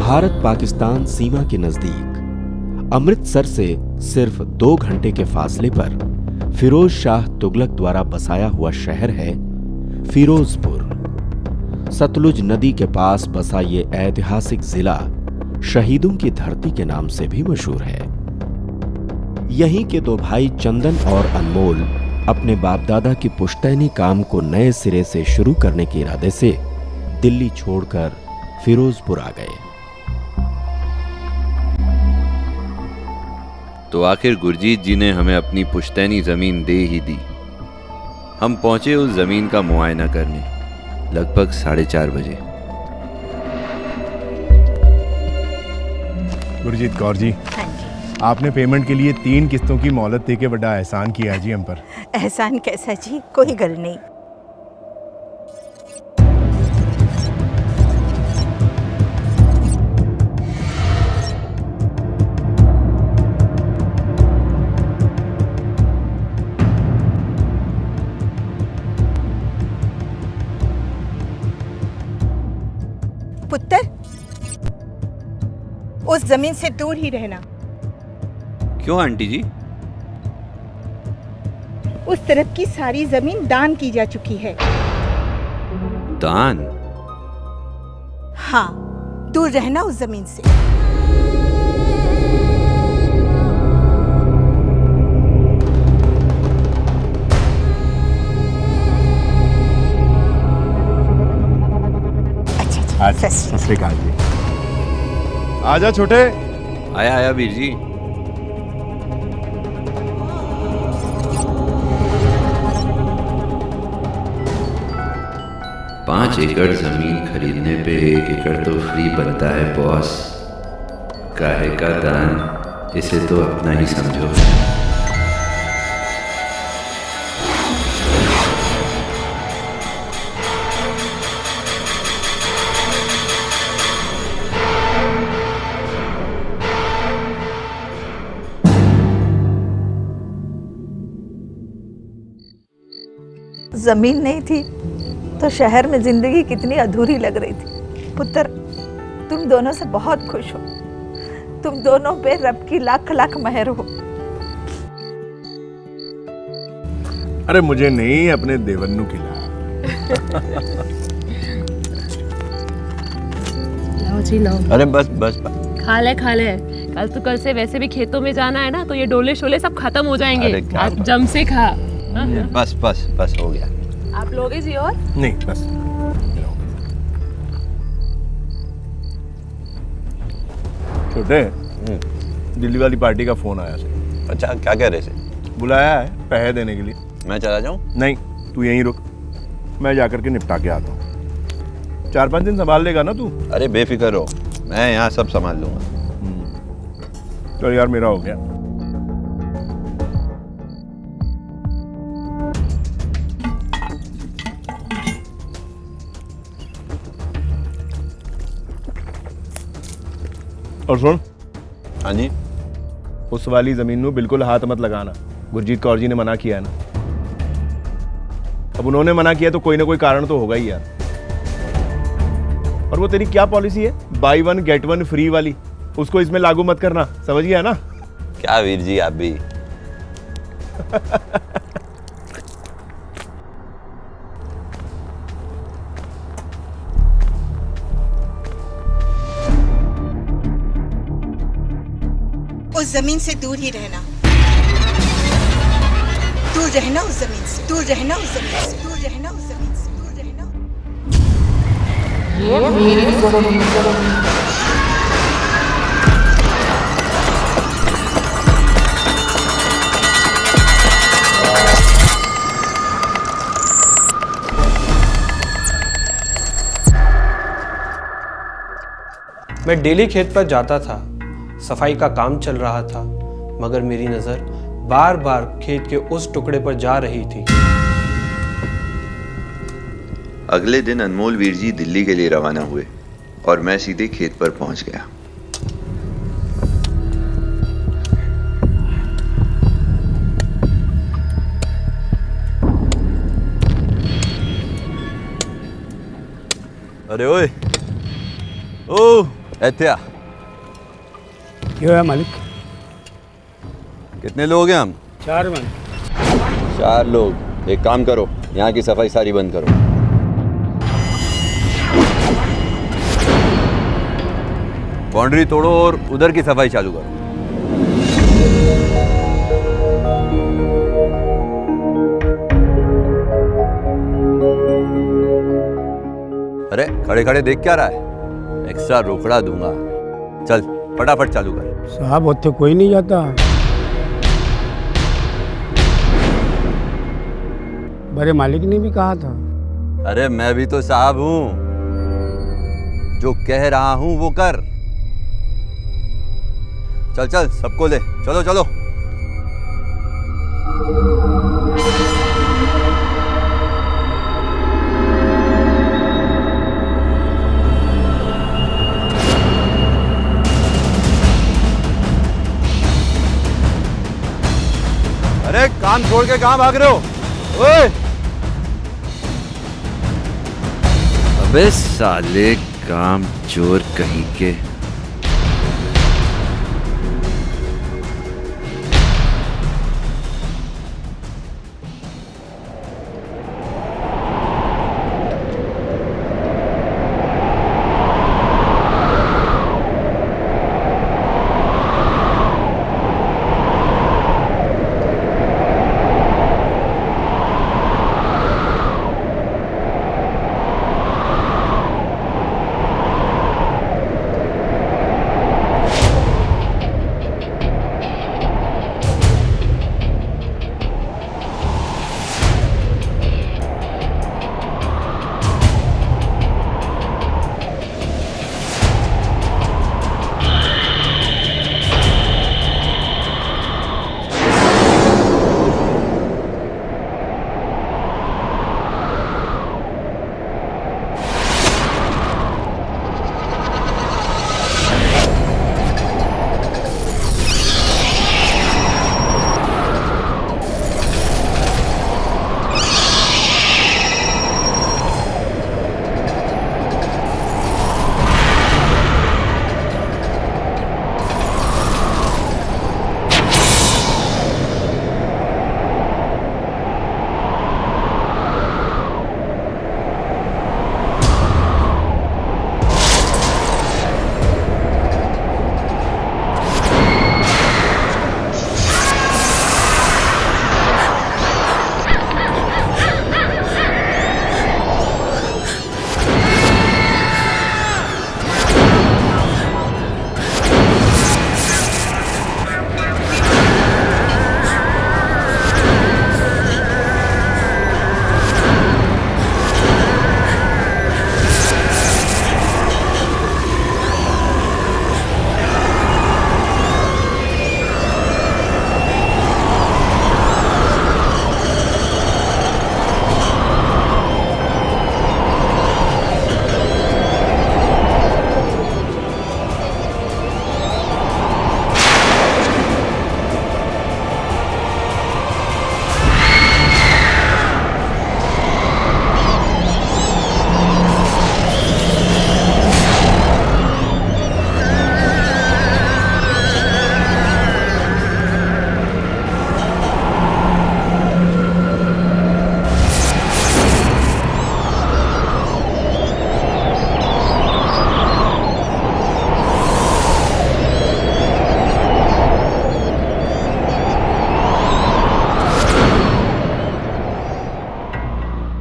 भारत पाकिस्तान सीमा के नजदीक अमृतसर से सिर्फ 2 घंटे के फासले पर फिरोज शाह तुगलक द्वारा बसाया हुआ शहर है फिरोजपुर। सतलुज नदी के पास बसा ये ऐतिहासिक जिला शहीदों की धरती के नाम से भी मशहूर है। यहीं के 2 भाई चंदन और अनमोल अपने बाप दादा की पुश्तैनी काम को नए सिरे से शुरू करने के इरादे से दिल्ली छोड़कर फिरोजपुर आ गए। तो आखिर गुरजीत जी ने हमें अपनी पुश्तैनी जमीन दे ही दी। हम पहुंचे उस जमीन का मुआयना करने लगभग 4:30 बजे। गुरजीत कौर जी, आपने पेमेंट के लिए 3 किस्तों की मोहलत दे के बड़ा एहसान किया जी हम पर। एहसान कैसा जी, कोई गल नहीं। पुत्र, उस जमीन से दूर ही रहना। क्यों आंटी जी? उस तरफ की सारी जमीन दान की जा चुकी है। दान? हाँ, दूर रहना उस जमीन से। अच्छा, सत श्री अकाल जी। आजा छोटे। आया वीर जी। पाँच एकड़ जमीन खरीदने पे 1 एकड़ तो फ्री बनता है बॉस। काहे का दान, इसे तो अपना ही समझो। जमीन नहीं थी तो शहर में जिंदगी कितनी अधूरी लग रही थी। पुत्र, तुम दोनों से बहुत खुश हो। तुम दोनों पे रब की लाख लाख मेहर हो। अरे मुझे नहीं, अपने देवन्नू खिला। लाओ जी लाओ। अरे बस बस, खा ले। कल से वैसे भी खेतों में जाना है ना, तो ये डोले शोले सब खत्म हो जाएंगे। आज जम से खा। बस हो गया। आप लोगे जी? और नहीं, बस। छोटे, दिल्ली वाली पार्टी का फोन आया से। अच्छा, क्या कह रहे थे? बुलाया है पैसे देने के लिए। मैं चला जाऊं? नहीं, तू यहीं रुक, मैं जाकर के निपटा के आता हूँ। 4-5 दिन संभाल लेगा ना तू? अरे बेफिक्र हो, मैं यहाँ सब संभाल लूंगा। चल यार, मेरा हो गया। और सुन। हाँ जी। उस वाली जमीन में बिल्कुल हाथ मत लगाना। गुरजीत कौर जी ने मना किया है ना। अब उन्होंने मना किया तो कोई ना कोई कारण तो होगा ही यार। और वो तेरी क्या पॉलिसी है, बाई 1 गेट 1 फ्री वाली, उसको इसमें लागू मत करना, समझ गया ना? क्या वीर जी आप भी। उस जमीन से दूर ही रहना। दूर रहना उस जमीन से। दूर रहना उस जमीन से। दूर रहना उस जमीन से। दूर रहना। मैं डेली खेत पर जाता था, सफाई का काम चल रहा था, मगर मेरी नजर बार बार खेत के उस टुकड़े पर जा रही थी। अगले दिन अनमोल वीर जी दिल्ली के लिए रवाना हुए और मैं सीधे खेत पर पहुंच गया। अरे ओए, ओ एत्या क्यों है मालिक? कितने लोग हैं हम? 4 मन। 4 लोग। एक काम करो, यहाँ की सफाई सारी बंद करो। बाउंड्री तोड़ो और उधर की सफाई चालू करो। अरे खड़े खड़े देख क्या रहा है? एक्स्ट्रा रोकड़ा दूंगा। चल फटाफट चालू कर। साहब उत्थे कोई नहीं जाता। बड़े मालिक ने भी कहा था। अरे मैं भी तो साहब हूं, जो कह रहा हूं वो कर। चल चल सबको ले, चलो चलो। अरे काम छोड़ के कहां भाग रहे हो? ओए! अबे साले काम चोर कहीं के।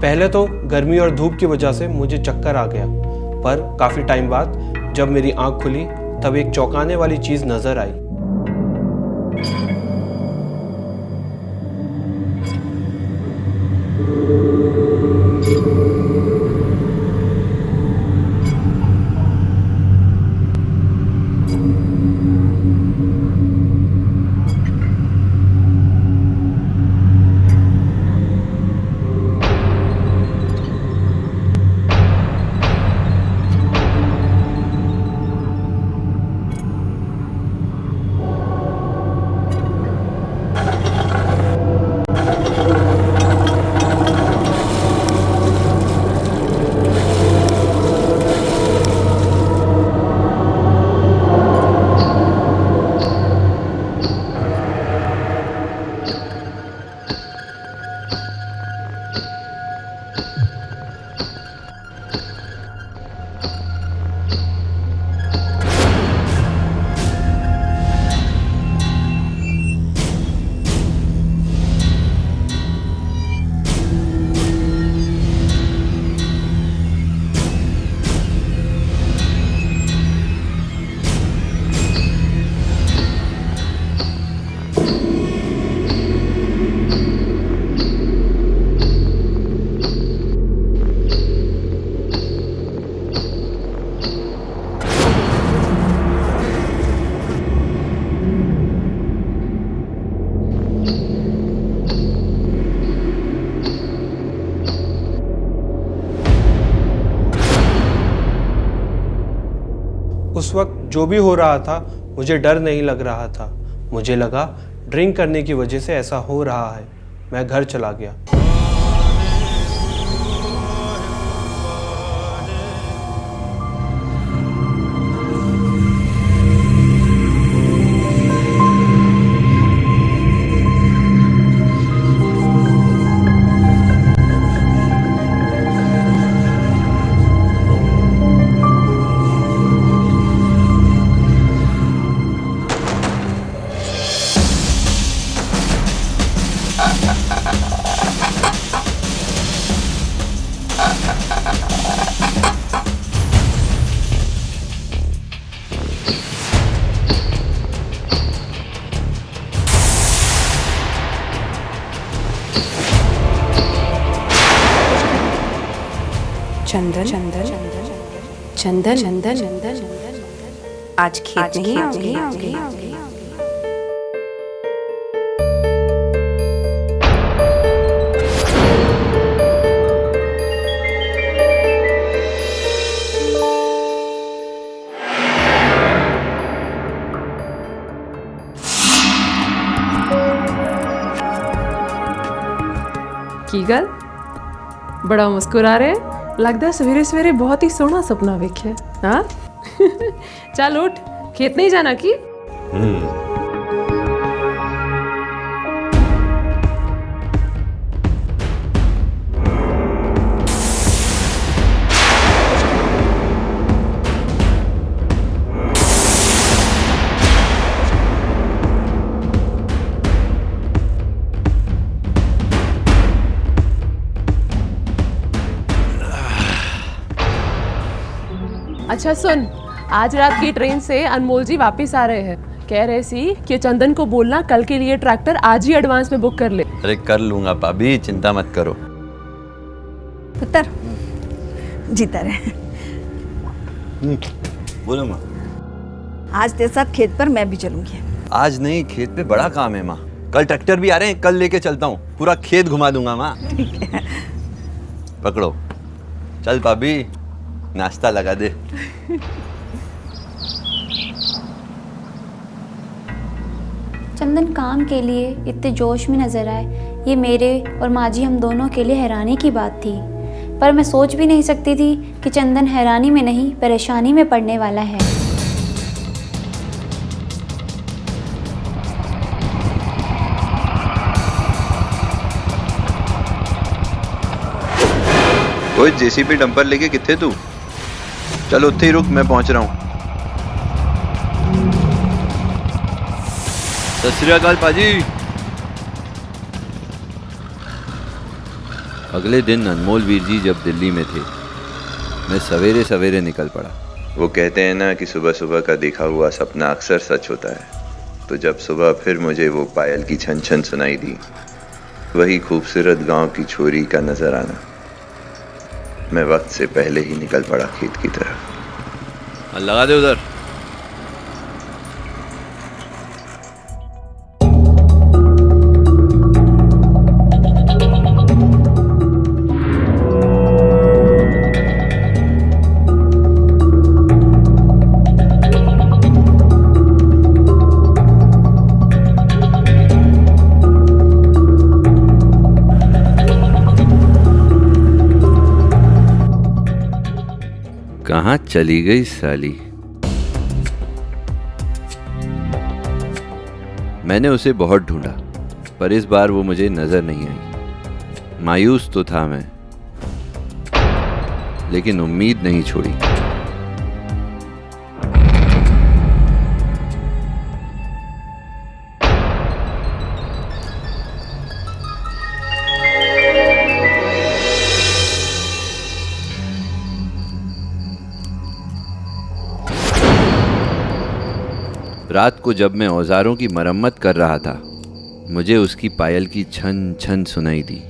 पहले तो गर्मी और धूप की वजह से मुझे चक्कर आ गया, पर काफ़ी टाइम बाद जब मेरी आंख खुली तब एक चौंकाने वाली चीज़ नज़र आई। उस वक्त जो भी हो रहा था मुझे डर नहीं लग रहा था। मुझे लगा ड्रिंक करने की वजह से ऐसा हो रहा है। मैं घर चला गया। चंदन चंदन चंदन चंदन चंदन आज खेत नहीं आओगे? की गल बड़ा मुस्कुरा रहे हैं। लगता है सवेरे सवेरे बहुत ही सोहना सपना वेखे। हाँ चल उठ, खेत नहीं जाना की? अच्छा सुन, आज रात की ट्रेन से अनमोल जी वापस आ रहे हैं। कह रहे सी कि चंदन को बोलना कल के लिए ट्रैक्टर आज ही एडवांस में बुक कर ले। अरे कर लूंगा भाभी, चिंता मत करो। पुत्र जीता रहे। बोलो माँ। आज तेरे साथ खेत पर मैं भी चलूंगी। आज नहीं, खेत पे बड़ा काम है माँ। कल ट्रैक्टर भी आ रहे हैं, कल लेके चलता हूँ, पूरा खेत घुमा दूंगा माँ। ठीक है। पकड़ो, चल भाभी नाश्ता लगा दे। चंदन काम के लिए इतने जोश में नजर आए, ये मेरे और माँ जी हम दोनों के लिए हैरानी की बात थी। पर मैं सोच भी नहीं सकती थी कि चंदन हैरानी में नहीं परेशानी में पड़ने वाला है। ओए जेसीबी डंपर लेके किथे तू? चल उत्थे ही रुक, मैं पहुंच रहा हूँ। सत श्री अकाल पाजी। अगले दिन अनमोल वीर जी जब दिल्ली में थे, मैं सवेरे सवेरे निकल पड़ा। वो कहते हैं ना कि सुबह सुबह का देखा हुआ सपना अक्सर सच होता है। तो जब सुबह फिर मुझे वो पायल की छन छन सुनाई दी, वही खूबसूरत गांव की छोरी का नजर आना, मैं वक्त से पहले ही निकल पड़ा खेत की तरफ। लगा दे उधर। कहाँ चली गई साली? मैंने उसे बहुत ढूंढा, पर इस बार वो मुझे नजर नहीं आई। मायूस तो था मैं, लेकिन उम्मीद नहीं छोड़ी। रात को जब मैं औजारों की मरम्मत कर रहा था, मुझे उसकी पायल की छन छन सुनाई दी।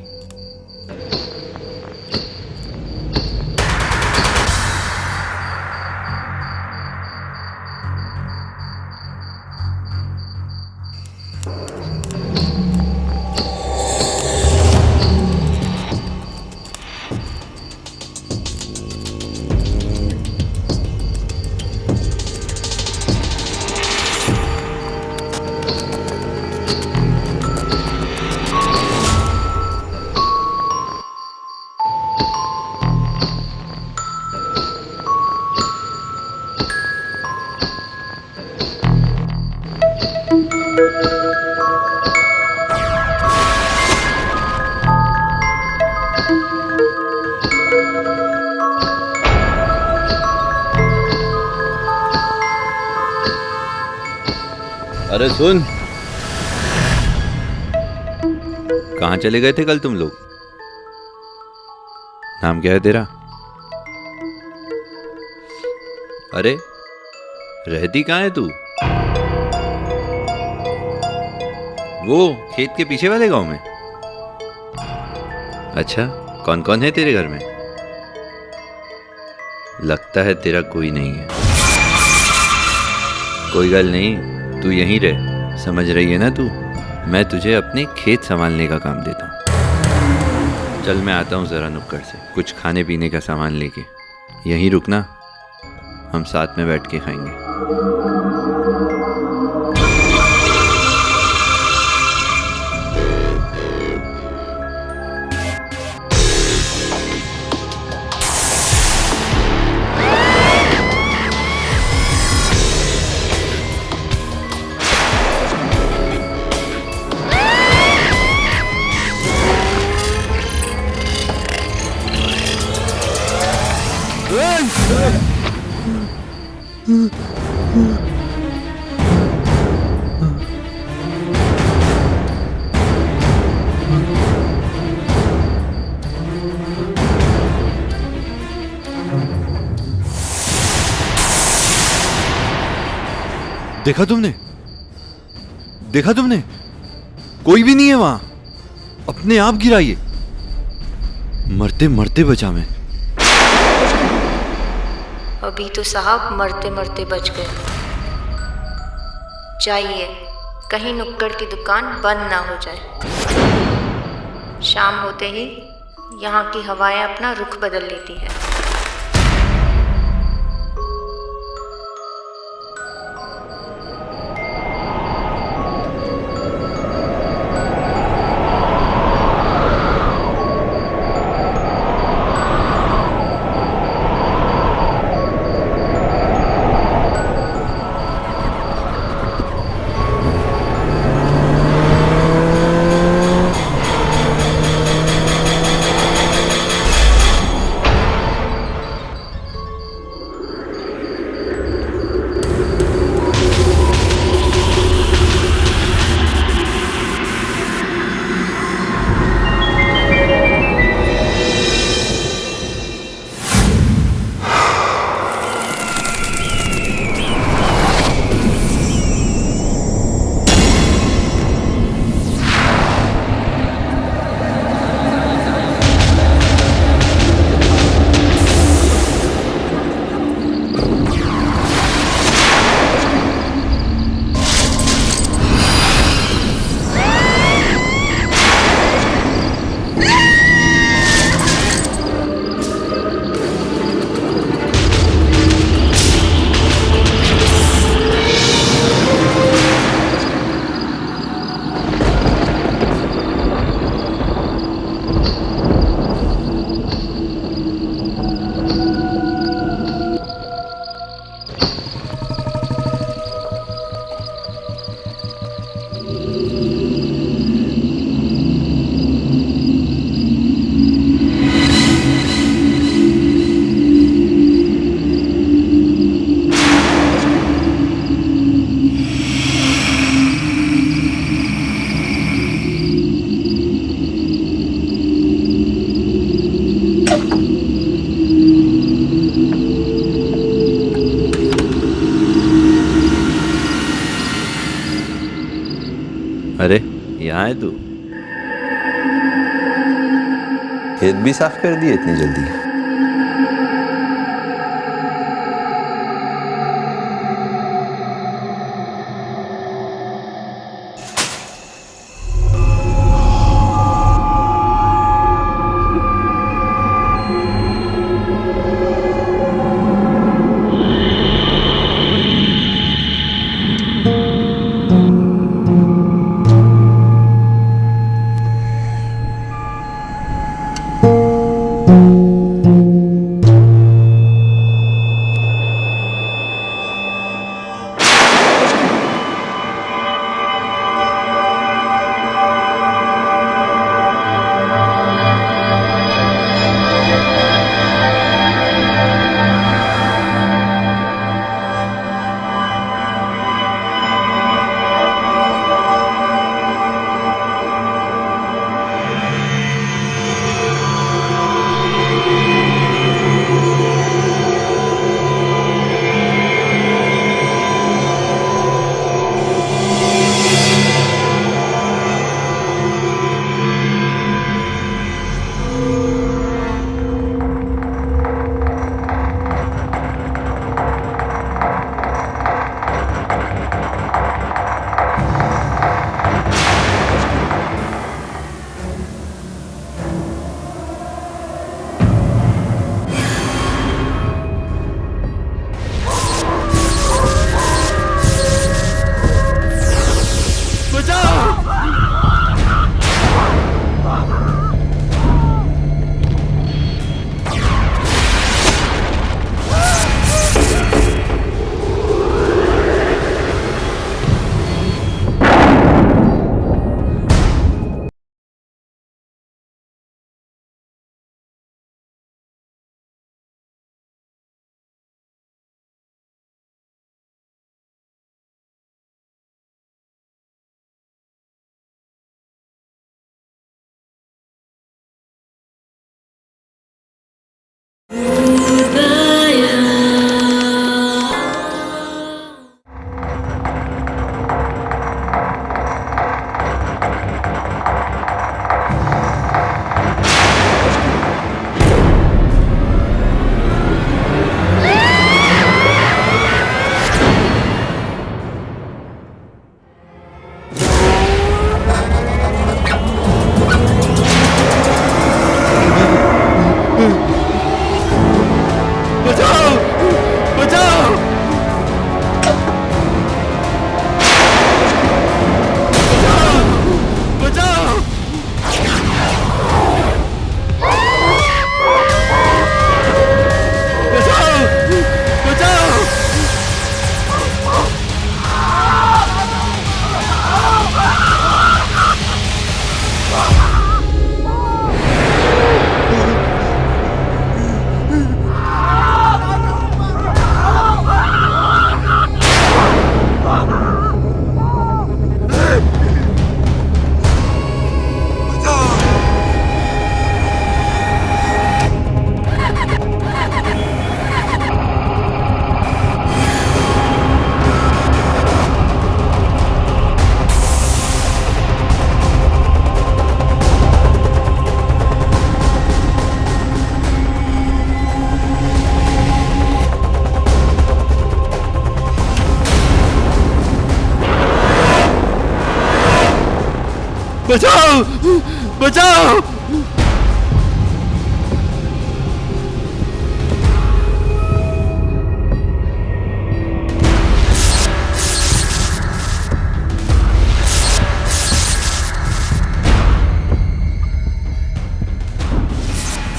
अरे सुन, कहाँ चले गए थे कल तुम लोग? नाम क्या है तेरा? अरे रहती कहाँ है तू? वो खेत के पीछे वाले गांव में। अच्छा, कौन कौन है तेरे घर में? लगता है तेरा कोई नहीं है। कोई गल नहीं, तू यहीं रह, समझ रही है ना तू? मैं तुझे अपने खेत संभालने का काम देता हूँ। चल मैं आता हूँ ज़रा नुक्कड़ से, कुछ खाने पीने का सामान लेके। यहीं रुकना, हम साथ में बैठ के खाएंगे। देखा तुमने? देखा तुमने? कोई भी नहीं है वहां। अपने आप गिरा ये। मरते मरते बचा मैं। अभी तो साहब मरते मरते बच गए। जाइए, कहीं नुक्कड़ की दुकान बंद ना हो जाए। शाम होते ही यहाँ की हवाएं अपना रुख बदल लेती है। अरे यहाँ है तू? खेत भी साफ कर दिए इतनी जल्दी? बचाओ बचाओ।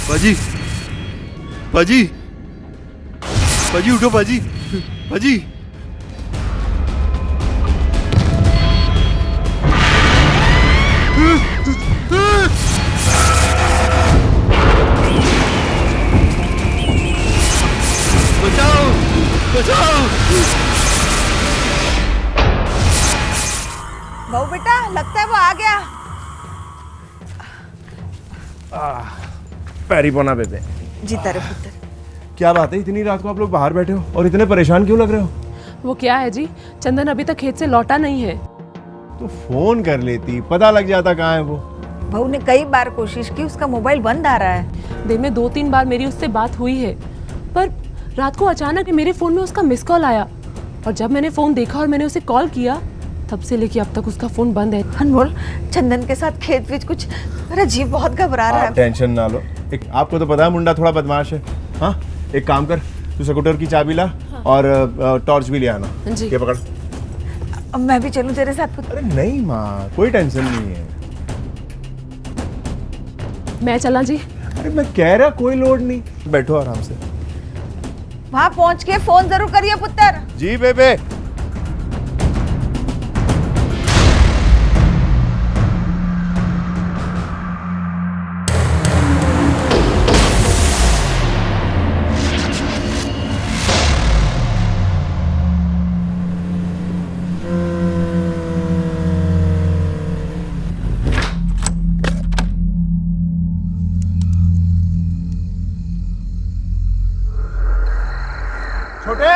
पाजी पाजी पाजी उठो पाजी पाजी। बचाओ बचाओ। बहू बेटा, लगता है वो आ गया। पैरी पोना बेबे। जीता रे पुत्र। क्या बात है, इतनी रात को आप लोग बाहर बैठे हो और इतने परेशान क्यों लग रहे हो? वो क्या है जी, चंदन अभी तक खेत से लौटा नहीं है। तो फोन कर लेती, पता लग जाता कहाँ है वो। बहू ने कई बार कोशिश की, उसका मोबाइल बंद आ रहा है। दिन में 2-3 बार मेरी उससे बात हुई है, पर रात को अचानक मेरे फोन में उसका मिस कॉल आया और जब मैंने फोन देखा और मैंने उसे कॉल किया, तब से लेके अब तक उसका फोन बंद है। अनमोल, चंदन के साथ खेत में कुछ, मेरा जीव बहुत घबरा रहा है। टेंशन ना लो, एक आपको तो पता है मुंडा थोड़ा बदमाश है। हाँ, एक काम कर, तू स्कूटर की चाबी ला और टॉर्च भी ले आना। जी। ये पकड़। अब मैं भी चलूं तेरे साथ? अरे नहीं माँ, कोई टेंशन नहीं है। मैं चला जी? अरे मैं कह रहा कोई लोड नहीं, बैठो आराम से। वहाँ पहुँच के फोन जरूर करिए पुत्र। जी बेबे। छोटे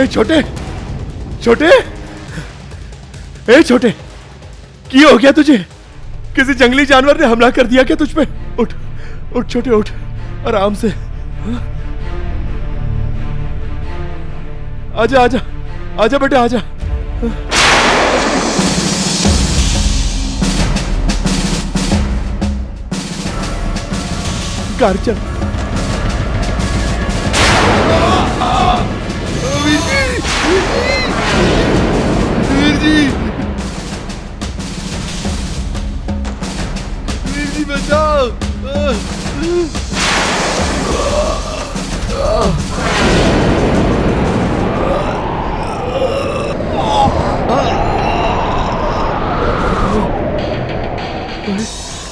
छोटे छोटे छोटे ए छोटे, क्या हो गया तुझे? किसी जंगली जानवर ने हमला कर दिया क्या तुझ पे? उठ उठ छोटे, उठ आराम से। आजा आजा आजा बेटा, आजा। कार चल। वीर जी बचाओ।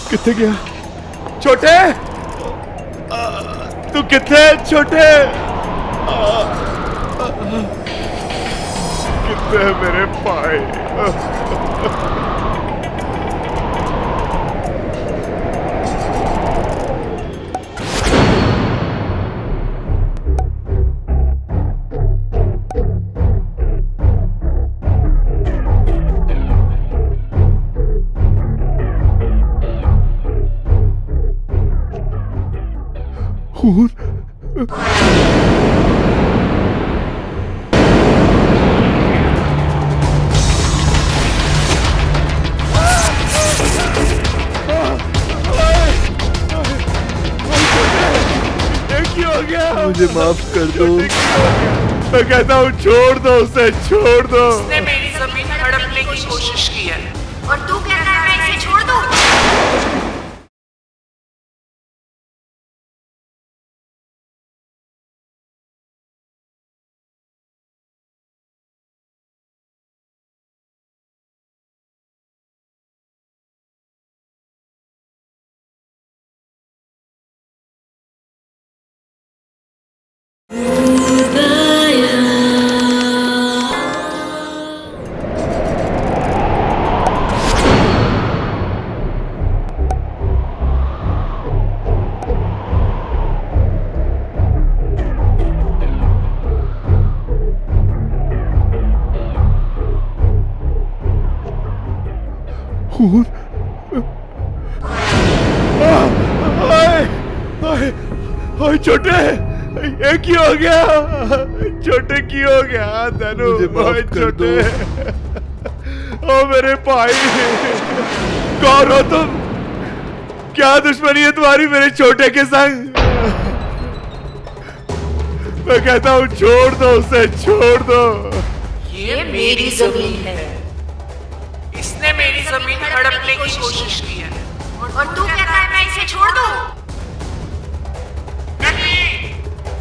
किथे गया छोटे? तू किथे छोटे? कितने हैं मेरे पाए? मुझे माफ कर दो। मैं कहता हूँ छोड़ दो उसे, छोड़ दो। उसने मेरी जमीन हड़पने की कोशिश की है और तू कहता है मैं इसे छोड़ दूं? खून। ओए छोटे, ये क्यों हो गया? छोटे क्यों हो गया? धनु, ओए छोटे, ओ मेरे भाई, कौन हो तुम? क्या दुश्मनी है तुम्हारी मेरे छोटे के संग? मैं कहता हूँ छोड़ दो उसे, छोड़ दो। ये मेरी जमीन है, इसने मेरी जमीन हड़पने की कोशिश की है और तू कहता है मैं इसे छोड़ दूं? नहीं,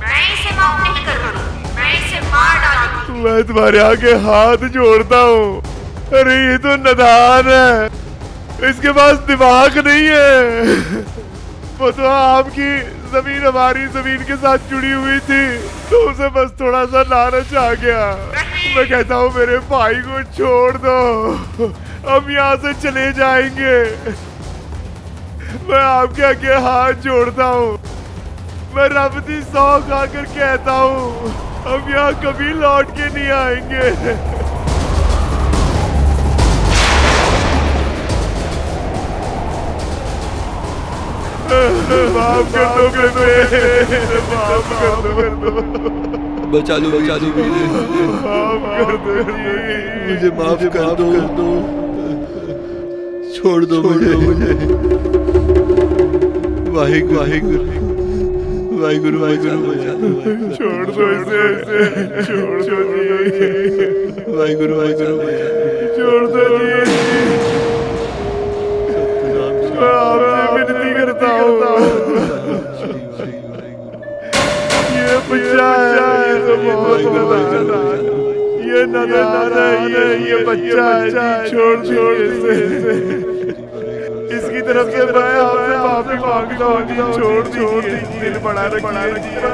मैं इसे माफ नहीं करूंगी, मैं इसे मार डालूंगी। मैं तुम्हारे आगे हाथ जोड़ता हूँ। अरे ये तो नादान है, इसके पास दिमाग नहीं है। वो तो आपकी जमीन हमारी जमीन के साथ जुड़ी हुई थी, तो उसे बस थोड़ा सा लालच आ गया। मैं कहता हूँ मेरे भाई को छोड़ दो, हम यहाँ से चले जाएंगे। मैं आपके आगे हाथ जोड़ता हूँ, मैं रब की सौ खाकर कहता हूँ हम यहाँ कभी लौट के नहीं आएंगे। माफ कर दो बेटे, माफ कर दो। बचा लो वीर जी, माफ कर दो जी, मुझे माफ कर दो। छोड़ दो मुझे। वाहिगुरु वाहिगुरु वाहिगुरु वाहिगुरु, छोड़ दो इसे, छोड़ दो जी। वाहिगुरु वाहिगुरु, छोड़ दो जी। मैं आपसे विनती करता हूँ, ये बच्चा है, ये तो बहुत बड़ा, ये नादान है, ये बच्चा है, छोड़ इसे। इसकी तरफ से मैं आपसे माफी मांगता हूँ, छोड़ दीजिए, दिल बड़ा रखिए।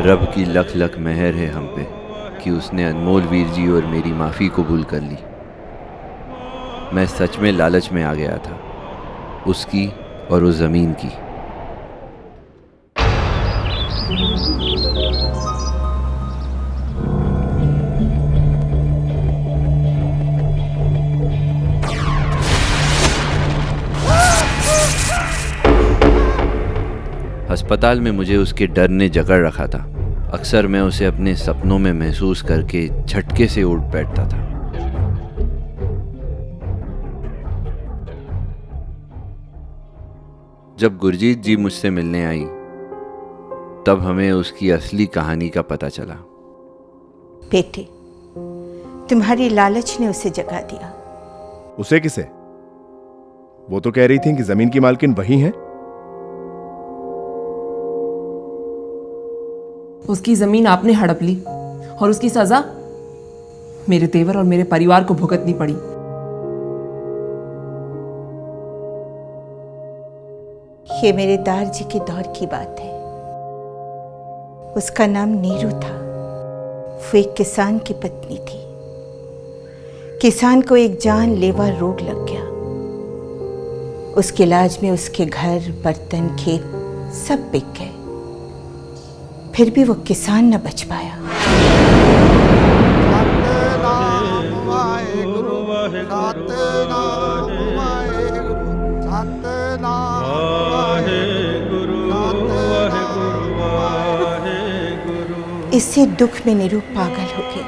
रब की लख लख मेहर है हम पे कि उसने अनमोल वीर जी और मेरी माफ़ी कबूल कर ली। मैं सच में लालच में आ गया था, उसकी और उस ज़मीन की। अस्पताल में मुझे उसके डर ने जकड़ रखा था। अक्सर मैं उसे अपने सपनों में महसूस करके झटके से उठ बैठता था। जब गुरजीत जी मुझसे मिलने आई, तब हमें उसकी असली कहानी का पता चला। बेटे, तुम्हारी लालच ने उसे जगा दिया। उसे किसे? वो तो कह रही थी कि जमीन की मालकिन वही है। उसकी जमीन आपने हड़प ली और उसकी सजा मेरे तेवर और मेरे परिवार को भुगतनी पड़ी। ये मेरे दार जी के दौर की बात है। उसका नाम नीरू था। वो एक किसान की पत्नी थी। किसान को एक जानलेवा रोग लग गया। उसके इलाज में उसके घर, बर्तन, खेत सब बिक गए। फिर भी वो किसान न बच पाया। इससे दुख में नीरू पागल हो गई।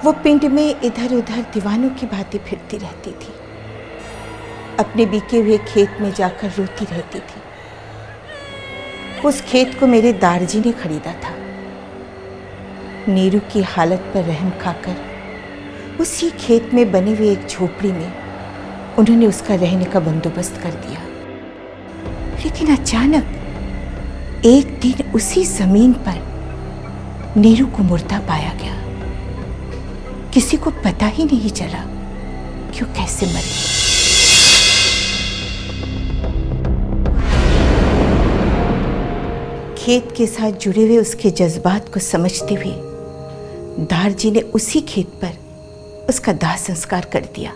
वो पिंड में इधर उधर दीवानों की भांति फिरती रहती थी। अपने बिके हुए खेत में जाकर रोती रहती थी। उस खेत को मेरे दारजी ने खरीदा था। नीरू की हालत पर रहम खाकर उसी खेत में बनी हुई एक झोपड़ी में उन्होंने उसका रहने का बंदोबस्त कर दिया। लेकिन अचानक एक दिन उसी जमीन पर नीरू को मुर्दा पाया गया। किसी को पता ही नहीं चला कि वो कैसे मरी। खेत के साथ जुड़े हुए उसके जज्बात को समझते हुए दारजी ने उसी खेत पर उसका दाह संस्कार कर दिया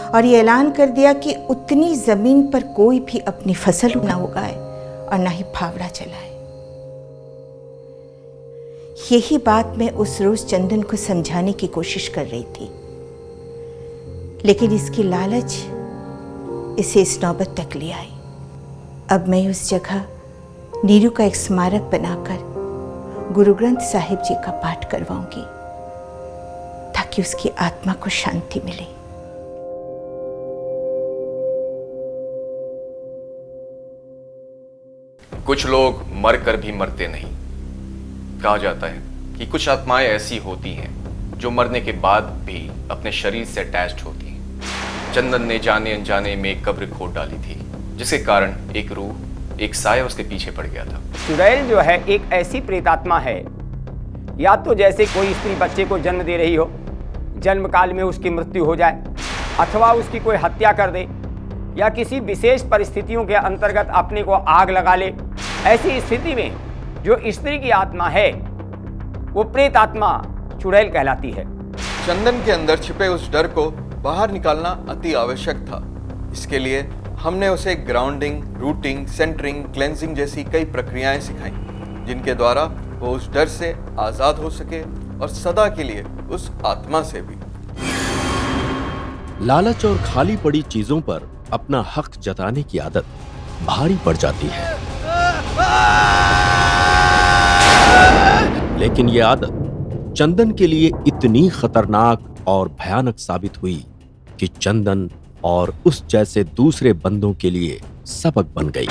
और ये ऐलान कर दिया कि उतनी जमीन पर कोई भी अपनी फसल ना उगाए और ना ही फावड़ा चलाए। यही बात मैं उस रोज चंदन को समझाने की कोशिश कर रही थी, लेकिन इसकी लालच इसे इस नौबत तक ले आई। अब मैं उस जगह नीरू का एक स्मारक बनाकर गुरु ग्रंथ साहिब जी का पाठ करवाऊंगी ताकि उसकी आत्मा को शांति मिले। कुछ लोग मरकर भी मरते नहीं। कहा जाता है कि कुछ आत्माएं ऐसी होती हैं जो मरने के बाद भी अपने शरीर से अटैच्ड होती हैं। चंदन ने जाने अनजाने में एक कब्र खोद डाली थी, जिसके कारण एक रूह, एक साया उसके पीछे पड़ गया था। चुड़ैल जो है एक ऐसी प्रेतात्मा है, या तो जैसे कोई स्त्री बच्चे को जन्म दे रही हो, जन्म काल में उसकी मृत्यु हो जाए, अथवा उसकी कोई हत्या कर दे, या किसी विशेष परिस्थितियों के अंतर्गत अपने को आग लगा ले। ऐसी स्थिति में जो स्त्री की आत्मा है वो प्रेत आत्मा चुड़ैल कहलाती है। चंदन के अंदर छिपे उस डर को बाहर निकालना अति आवश्यक था। इसके लिए हमने उसे ग्राउंडिंग, रूटिंग, सेंटरिंग, क्लेंजिंग जैसी कई प्रक्रियाएं सिखाई, जिनके द्वारा वो उस डर से आजाद हो सके और सदा के लिए उस आत्मा से भी। लालच और खाली पड़ी चीजों पर अपना हक जताने की आदत भारी पड़ जाती है, लेकिन यह आदत चंदन के लिए इतनी खतरनाक और भयानक साबित हुई कि चंदन और उस जैसे दूसरे बंदों के लिए सबक बन गई।